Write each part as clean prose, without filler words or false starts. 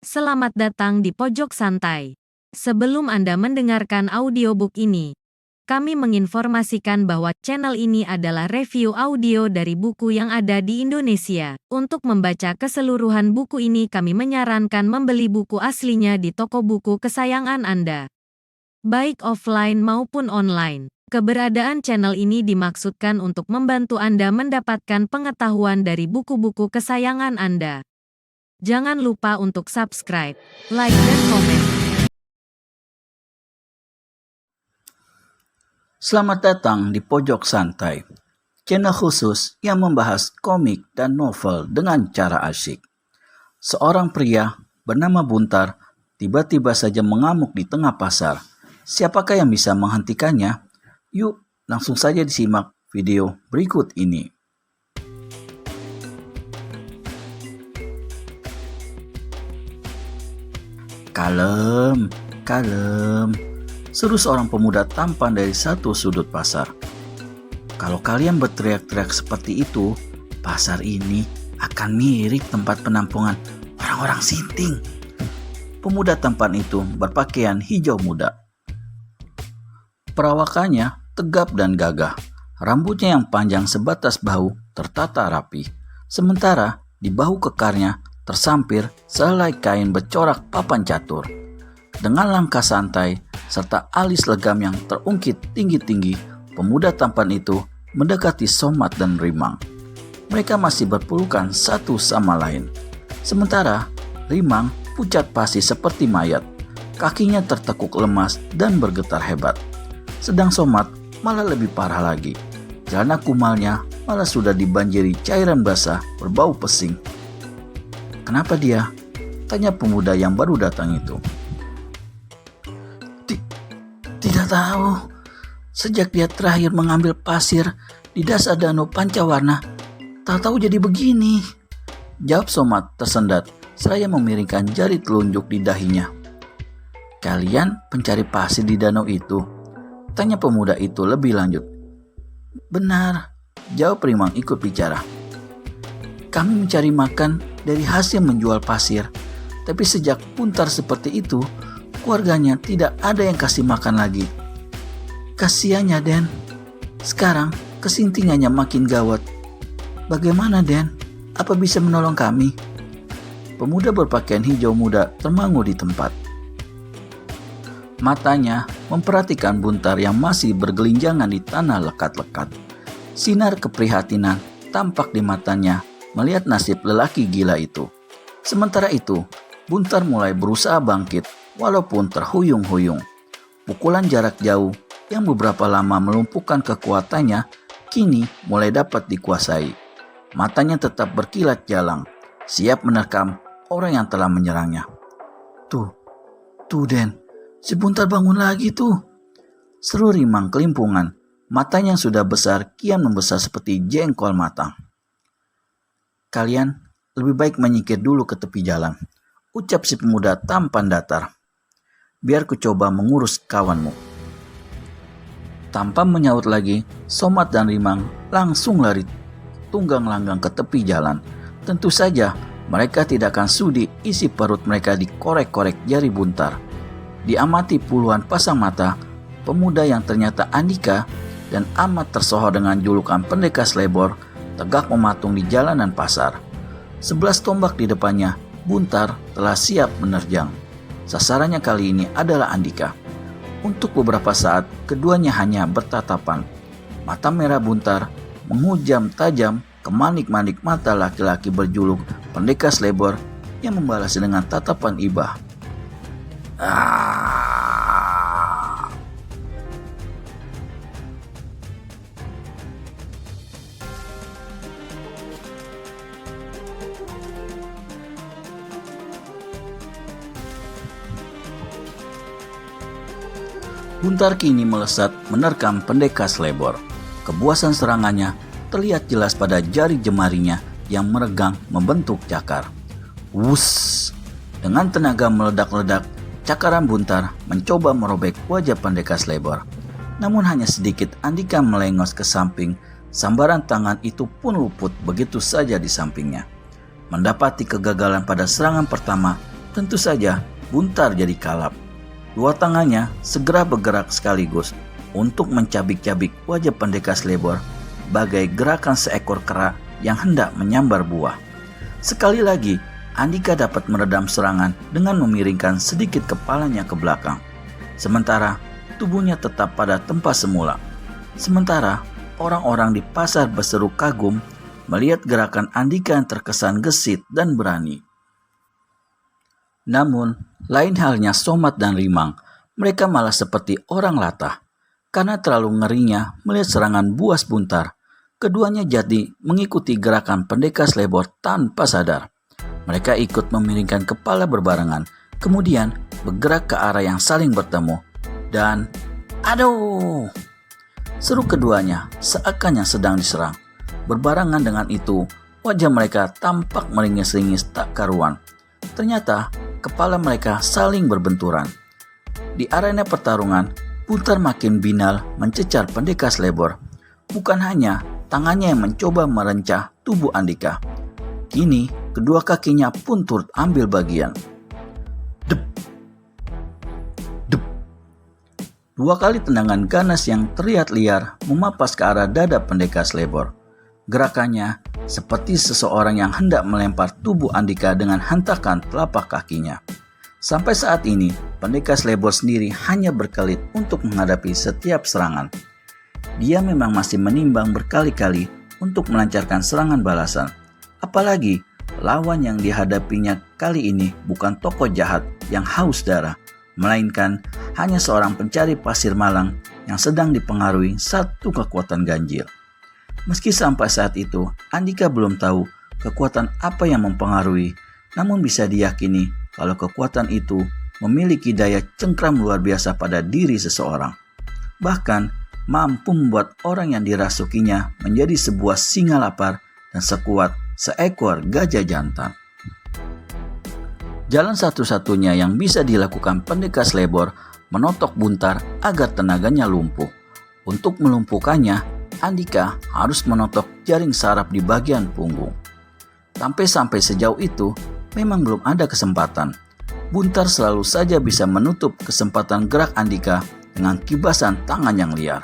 Selamat datang di Pojok Santai. Sebelum Anda mendengarkan audiobook ini, kami menginformasikan bahwa channel ini adalah review audio dari buku yang ada di Indonesia. Untuk membaca keseluruhan buku ini, kami menyarankan membeli buku aslinya di toko buku kesayangan Anda, baik offline maupun online. Keberadaan channel ini dimaksudkan untuk membantu Anda mendapatkan pengetahuan dari buku-buku kesayangan Anda. Jangan lupa untuk subscribe, like, dan komen. Selamat datang di Pojok Santai, channel khusus yang membahas komik dan novel dengan cara asyik. Seorang pria bernama Buntar tiba-tiba saja mengamuk di tengah pasar. Siapakah yang bisa menghentikannya? Yuk, langsung saja disimak video berikut ini. Kalem, kalem, seru seorang pemuda tampan dari satu sudut pasar. Kalau kalian berteriak-teriak seperti itu, pasar ini akan mirip tempat penampungan orang-orang sinting. Pemuda tampan itu berpakaian hijau muda. Perawakannya tegap dan gagah. Rambutnya yang panjang sebatas bahu tertata rapi. Sementara di bahu kekarnya tersampir sehelai kain bercorak papan catur. Dengan langkah santai serta alis legam yang terungkit tinggi-tinggi, pemuda tampan itu mendekati Somat dan Rimang. Mereka masih berpelukan satu sama lain. Sementara Rimang pucat pasi seperti mayat. Kakinya tertekuk lemas dan bergetar hebat. Sedang Somat malah lebih parah lagi. Celana kumalnya malah sudah dibanjiri cairan basah berbau pesing. Kenapa dia? Tanya pemuda yang baru datang itu. Tidak tahu. Sejak dia terakhir mengambil pasir di dasar danau Pancawarna, tak tahu jadi begini. Jawab Somat tersendat seraya memiringkan jari telunjuk di dahinya. Kalian pencari pasir di danau itu? Tanya pemuda itu lebih lanjut. Benar, jawab Rimang ikut bicara. Kami mencari makan dari hasil menjual pasir, tapi sejak Buntar seperti itu, keluarganya tidak ada yang kasih makan lagi. Kasiannya, Den. Sekarang kesintingannya makin gawat. Bagaimana, Den? Apa bisa menolong kami? Pemuda berpakaian hijau muda termangu di tempat. Matanya memperhatikan Buntar yang masih bergelinjangan di tanah lekat-lekat. Sinar keprihatinan tampak di matanya melihat nasib lelaki gila itu. Sementara itu, Buntar mulai berusaha bangkit walaupun terhuyung-huyung. Pukulan jarak jauh yang beberapa lama melumpuhkan kekuatannya kini mulai dapat dikuasai. Matanya tetap berkilat jalang, siap menerkam orang yang telah menyerangnya. Tuh Den, si Buntar bangun lagi tuh. Seru Rimang kelimpungan, matanya yang sudah besar kian membesar seperti jengkol matang. Kalian lebih baik menyingkir dulu ke tepi jalan, ucap si pemuda tampan datar. Biar ku coba mengurus kawanmu. Tanpa menyaut lagi, Somat dan Rimang langsung lari tunggang langgang ke tepi jalan. Tentu saja mereka tidak akan sudi isi perut mereka dikorek-korek jari Buntar. Diamati puluhan pasang mata, pemuda yang ternyata Andika dan amat tersohor dengan julukan Pendekar Slebor tegak mematung di jalanan pasar. 11 tombak di depannya, Buntar telah siap menerjang. Sasarannya kali ini adalah Andika. Untuk beberapa saat, keduanya hanya bertatapan. Mata merah Buntar menghujam tajam ke manik-manik mata laki-laki berjuluk Pendekar Slebor yang membalas dengan tatapan iba. Buntar kini melesat menerkam Pendekar Slebor. Kebuasan serangannya terlihat jelas pada jari jemarinya yang meregang membentuk cakar. Wus! Dengan tenaga meledak-ledak, cakaran Buntar mencoba merobek wajah pendekar Slebor. Namun hanya sedikit Andika melengos ke samping, sambaran tangan itu pun luput begitu saja di sampingnya. Mendapati kegagalan pada serangan pertama, tentu saja Buntar jadi kalap. Dua tangannya segera bergerak sekaligus untuk mencabik-cabik wajah pendekar Slebor bagai gerakan seekor kera yang hendak menyambar buah. Sekali lagi, Andika dapat meredam serangan dengan memiringkan sedikit kepalanya ke belakang. Sementara tubuhnya tetap pada tempat semula. Sementara orang-orang di pasar berseru kagum melihat gerakan Andika yang terkesan gesit dan berani. Namun, lain halnya Somat dan Rimang, mereka malah seperti orang latah. Karena terlalu ngerinya melihat serangan buas Buntar, keduanya jadi mengikuti gerakan pendekar Slebor tanpa sadar. Mereka ikut memiringkan kepala berbarengan, kemudian bergerak ke arah yang saling bertemu. Dan, aduh! Seru keduanya seakan yang sedang diserang. Berbarengan dengan itu, wajah mereka tampak meringis-ringis tak karuan. Ternyata, kepala mereka saling berbenturan. Di arena pertarungan, Buntar makin binal mencecar pendekar Slebor. Bukan hanya tangannya yang mencoba merencah tubuh Andika. Kini, kedua kakinya pun turut ambil bagian. Dep! Dep! Dua kali tendangan ganas yang terlihat liar memapas ke arah dada pendekar Slebor. Gerakannya seperti seseorang yang hendak melempar tubuh Andika dengan hentakan telapak kakinya. Sampai saat ini, pendekar Slebor sendiri hanya berkelit untuk menghadapi setiap serangan. Dia memang masih menimbang berkali-kali untuk melancarkan serangan balasan. Apalagi lawan yang dihadapinya kali ini bukan tokoh jahat yang haus darah, melainkan hanya seorang pencari pasir malang yang sedang dipengaruhi satu kekuatan ganjil. Meski sampai saat itu Andika belum tahu kekuatan apa yang mempengaruhi, namun bisa diyakini kalau kekuatan itu memiliki daya cengkram luar biasa pada diri seseorang. Bahkan mampu membuat orang yang dirasukinya menjadi sebuah singa lapar dan sekuat seekor gajah jantan. Jalan satu-satunya yang bisa dilakukan pendekar Slebor menotok Buntar agar tenaganya lumpuh. Untuk melumpuhkannya, Andika harus menotok jaring saraf di bagian punggung. Sampai sejauh itu, memang belum ada kesempatan. Buntar selalu saja bisa menutup kesempatan gerak Andika dengan kibasan tangan yang liar.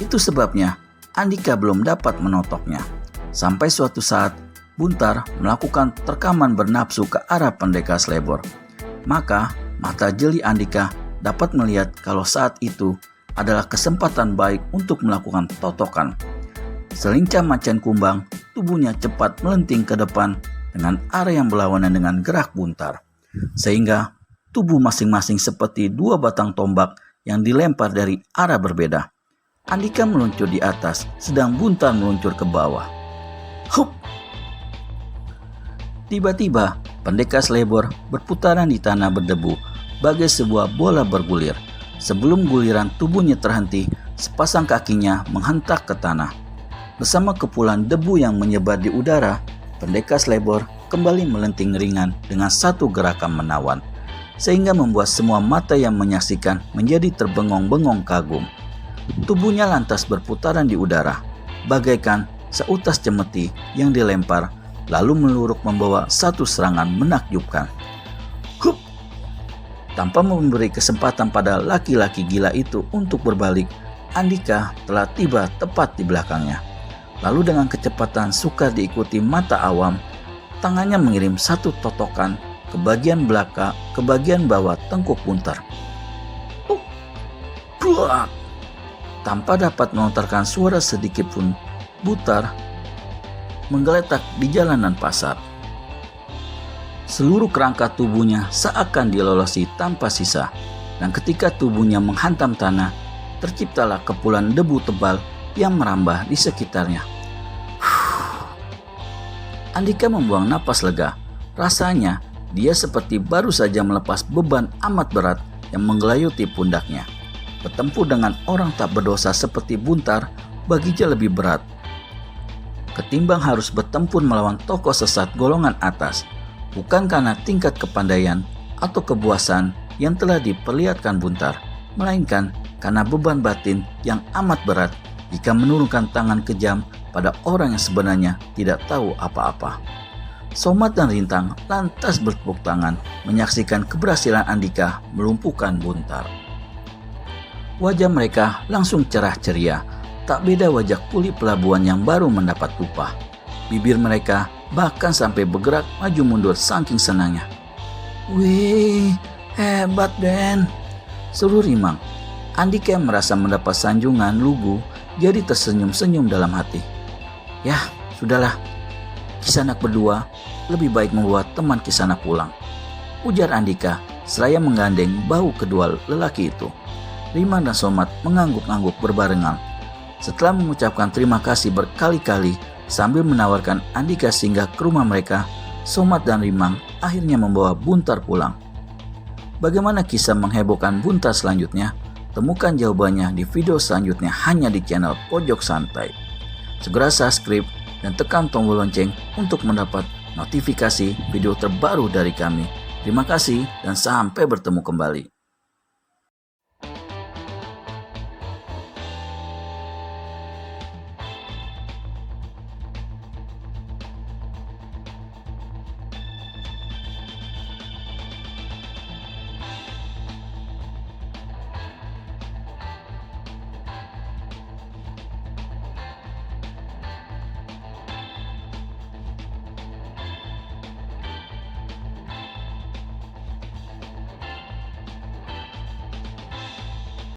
Itu sebabnya Andika belum dapat menotoknya. Sampai suatu saat, Buntar melakukan terkaman bernafsu ke arah pendekar Slebor. Maka, mata jeli Andika dapat melihat kalau saat itu adalah kesempatan baik untuk melakukan totokan. Selincah macan kumbang, tubuhnya cepat melenting ke depan dengan arah yang berlawanan dengan gerak Buntar. Sehingga tubuh masing-masing seperti dua batang tombak yang dilempar dari arah berbeda. Andika meluncur di atas, sedang Buntar meluncur ke bawah. Hup! Tiba-tiba, pendekar Slebor berputaran di tanah berdebu bagai sebuah bola bergulir. Sebelum guliran tubuhnya terhenti, sepasang kakinya menghentak ke tanah. Bersama kepulan debu yang menyebar di udara, pendekar Slebor kembali melenting ringan dengan satu gerakan menawan, sehingga membuat semua mata yang menyaksikan menjadi terbengong-bengong kagum. Tubuhnya lantas berputaran di udara, bagaikan seutas cemeti yang dilempar, lalu meluruk membawa satu serangan menakjubkan. Hup! Tanpa memberi kesempatan pada laki-laki gila itu untuk berbalik, Andika telah tiba tepat di belakangnya. Lalu dengan kecepatan sukar diikuti mata awam, tangannya mengirim satu totokan ke bagian belakang, ke bagian bawah tengkuk Buntar. Buak! Tanpa dapat melontarkan suara sedikit pun, Buntar menggeletak di jalanan pasar. Seluruh kerangka tubuhnya seakan dilolosi tanpa sisa, dan ketika tubuhnya menghantam tanah, terciptalah kepulan debu tebal yang merambah di sekitarnya. Andika membuang napas lega. Rasanya dia seperti baru saja melepas beban amat berat yang menggelayuti pundaknya. Bertempur dengan orang tak berdosa seperti Buntar baginya lebih berat ketimbang harus bertempur melawan tokoh sesat golongan atas. Bukan karena tingkat kepandaian atau kebuasan yang telah diperlihatkan Buntar, melainkan karena beban batin yang amat berat jika menurunkan tangan kejam pada orang yang sebenarnya tidak tahu apa-apa. Somad dan Rintang lantas bertepuk tangan menyaksikan keberhasilan Andika melumpuhkan Buntar. Wajah mereka langsung cerah ceria, tak beda wajah kuli pelabuhan yang baru mendapat upah. Bibir mereka bahkan sampai bergerak maju mundur saking senangnya. "Wih, hebat Den," seru Rimang. Andika yang merasa mendapat sanjungan lugu jadi tersenyum-senyum dalam hati. "Yah, sudahlah. Kisanak berdua lebih baik membawa teman Kisanak pulang," ujar Andika seraya menggandeng bahu kedua lelaki itu. Rimang dan Somad mengangguk-angguk berbarengan. Setelah mengucapkan terima kasih berkali-kali sambil menawarkan Andika singgah ke rumah mereka, Somad dan Rimang akhirnya membawa Buntar pulang. Bagaimana kisah menghebohkan Buntar selanjutnya? Temukan jawabannya di video selanjutnya hanya di channel Pojok Santai. Segera subscribe dan tekan tombol lonceng untuk mendapat notifikasi video terbaru dari kami. Terima kasih dan sampai bertemu kembali.